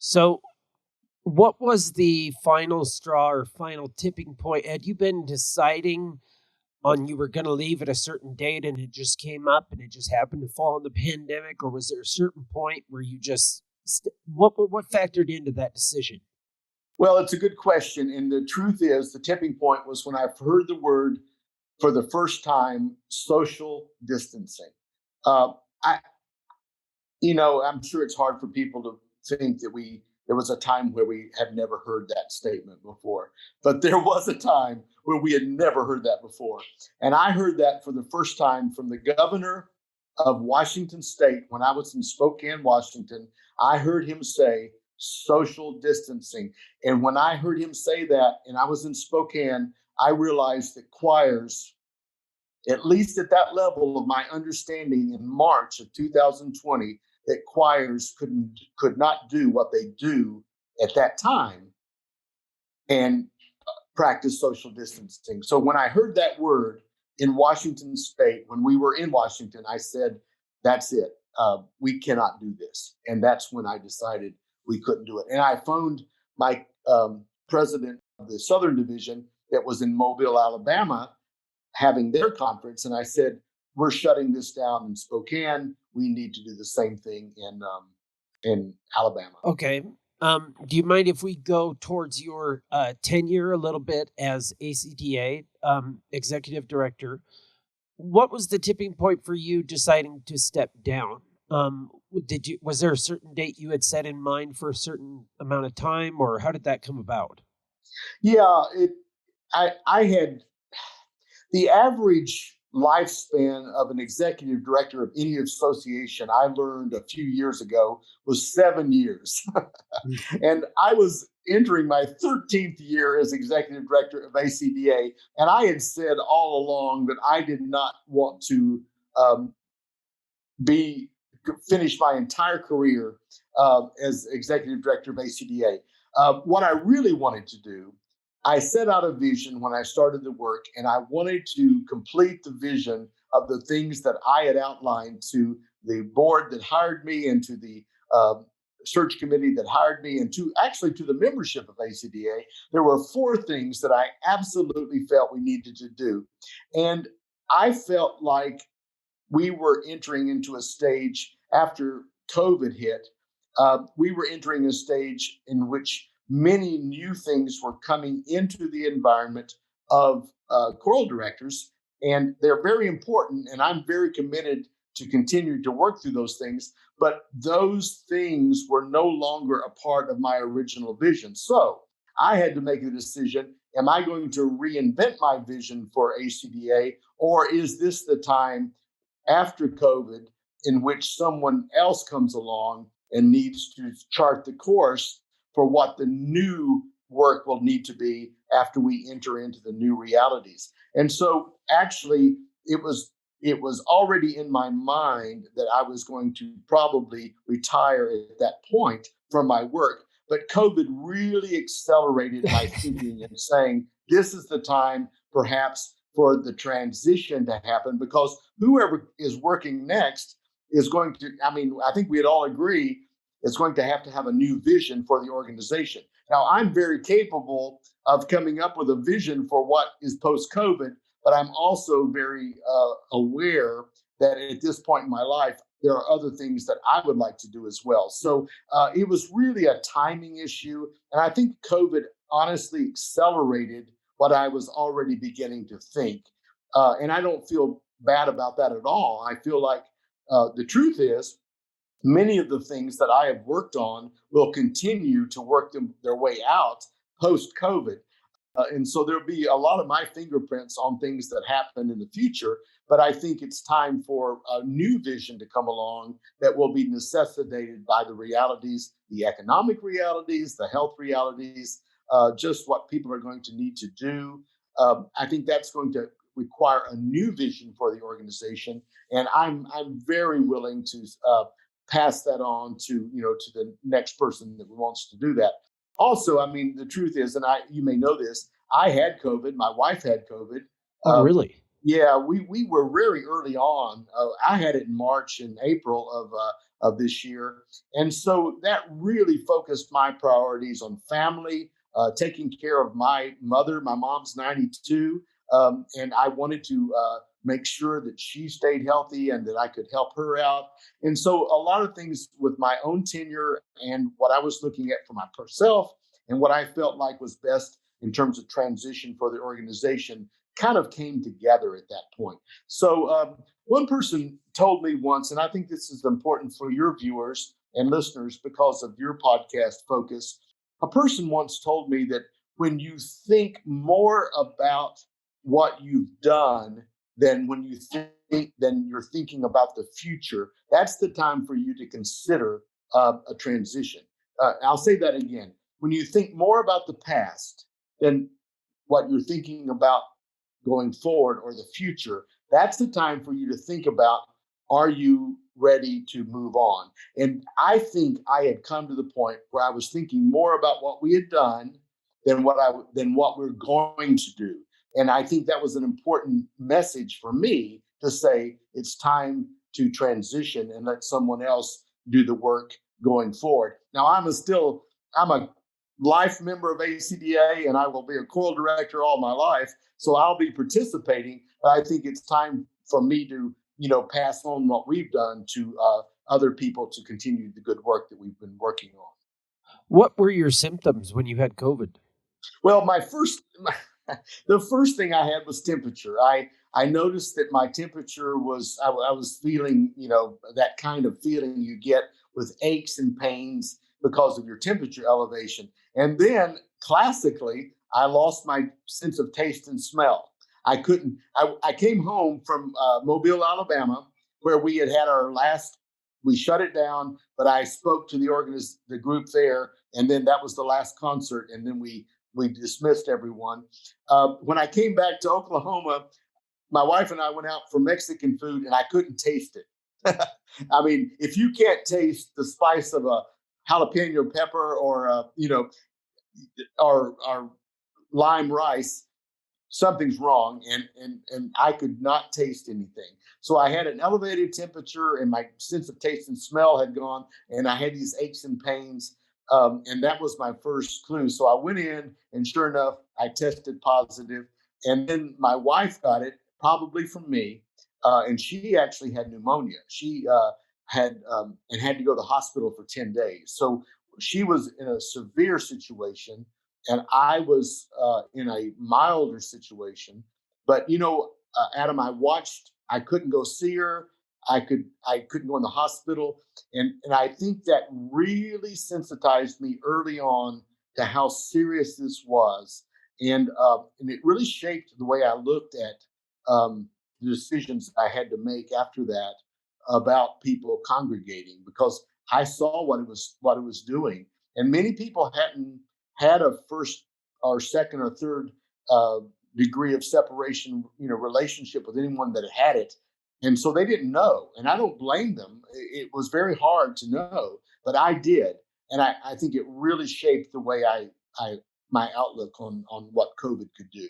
So, what was the final straw or final tipping point? Had you been deciding on you were going to leave at a certain date and it just came up and it just happened to fall in the pandemic, or was there a certain point where you just what factored into that decision? Well, it's a good question. And the truth is, the tipping point was when I heard the word for the first time, social distancing. Uh, I, I'm sure it's hard for people to think that there was a time where we had never heard that statement before, but there was a time where we had never heard that before. And I heard that for the first time from the governor of Washington State when I was in Spokane, Washington. I heard him say social distancing. And when I heard him say that, and I was in Spokane, I realized that choirs, at least at that level of my understanding in March of 2020, that choirs could not do what they do at that time and practice social distancing. So when I heard that word in Washington State, when we were in Washington, I said, "That's it. We cannot do this." And that's when I decided we couldn't do it. And I phoned my president of the Southern Division that was in Mobile, Alabama, having their conference, and I said, "We're shutting this down in Spokane. We need to do the same thing in Alabama." Okay. Do you mind if we go towards your tenure a little bit as ACDA executive director? What was the tipping point for you deciding to step down? Was there a certain date you had set in mind for a certain amount of time, or how did that come about? Yeah, I had the average lifespan of an executive director of any association, I learned a few years ago, was 7 years. And I was entering my 13th year as executive director of ACDA. And I had said all along that I did not want to um, be finish my entire career as executive director of ACDA. What I really wanted to do, I set out a vision when I started the work, and I wanted to complete the vision of the things that I had outlined to the board that hired me and to the search committee that hired me and to the membership of ACDA. There were four things that I absolutely felt we needed to do. And I felt like we were entering into a stage after COVID hit. We were entering a stage in which many new things were coming into the environment of choral directors, and they're very important. And I'm very committed to continue to work through those things. But those things were no longer a part of my original vision. So I had to make a decision. Am I going to reinvent my vision for ACDA, or is this the time after COVID in which someone else comes along and needs to chart the course for what the new work will need to be after we enter into the new realities? And so actually it was already in my mind that I was going to probably retire at that point from my work. But COVID really accelerated my thinking and saying, this is the time perhaps for the transition to happen, because whoever is working next is going to, I think we'd all agree, is going to have a new vision for the organization. Now, I'm very capable of coming up with a vision for what is post-COVID, but I'm also very aware that at this point in my life, there are other things that I would like to do as well. So it was really a timing issue. And I think COVID honestly accelerated what I was already beginning to think. And I don't feel bad about that at all. I feel like the truth is, many of the things that I have worked on will continue to work their way out post COVID. And so there'll be a lot of my fingerprints on things that happen in the future. But I think it's time for a new vision to come along that will be necessitated by the realities, the economic realities, the health realities, just what people are going to need to do. I think that's going to require a new vision for the organization, and I'm very willing to pass that on to the next person that wants to do that. Also, the truth is, and you may know this, I had COVID. My wife had COVID. Oh, really? Yeah, we were very early on. I had it in March and April of this year, and so that really focused my priorities on family, taking care of my mother. My mom's 92, and I wanted to make sure that she stayed healthy and that I could help her out. And so a lot of things with my own tenure and what I was looking at for myself and what I felt like was best in terms of transition for the organization kind of came together at that point. So one person told me once, and I think this is important for your viewers and listeners because of your podcast focus. A person once told me that when you think more about what you've done than when you think, then you're thinking about the future, that's the time for you to consider a transition. I'll say that again. When you think more about the past than what you're thinking about going forward or the future, that's the time for you to think about, are you ready to move on? And I think I had come to the point where I was thinking more about what we had done than what we're going to do. And I think that was an important message for me to say it's time to transition and let someone else do the work going forward. Now I'm a life member of ACDA and I will be a choral director all my life. So I'll be participating, but I think it's time for me to, pass on what we've done to other people to continue the good work that we've been working on. What were your symptoms when you had COVID? Well, the first thing I had was temperature. I noticed that my temperature I was feeling, that kind of feeling you get with aches and pains because of your temperature elevation. And then classically, I lost my sense of taste and smell. I couldn't, I came home from Mobile, Alabama, where we shut it down, but I spoke to the group there. And then that was the last concert. And then we dismissed everyone. When I came back to Oklahoma, my wife and I went out for Mexican food, and I couldn't taste it. I mean, if you can't taste the spice of a jalapeno pepper or lime rice, something's wrong, and I could not taste anything. So I had an elevated temperature, and my sense of taste and smell had gone, and I had these aches and pains, and that was my first clue. So I went in, and sure enough, I tested positive, and then my wife got it, probably from me, and she actually had pneumonia. She had to go to the hospital for 10 days. So she was in a severe situation and I was in a milder situation. But Adam, I couldn't go see her. I couldn't go in the hospital, and I think that really sensitized me early on to how serious this was, and it really shaped the way I looked at the decisions I had to make after that about people congregating because I saw what it was doing, and many people hadn't had a first or second or third uh, degree of separation, relationship with anyone that had it, and so they didn't know. And I don't blame them. It was very hard to know, but I did, and I think it really shaped the way I my outlook on what COVID could do.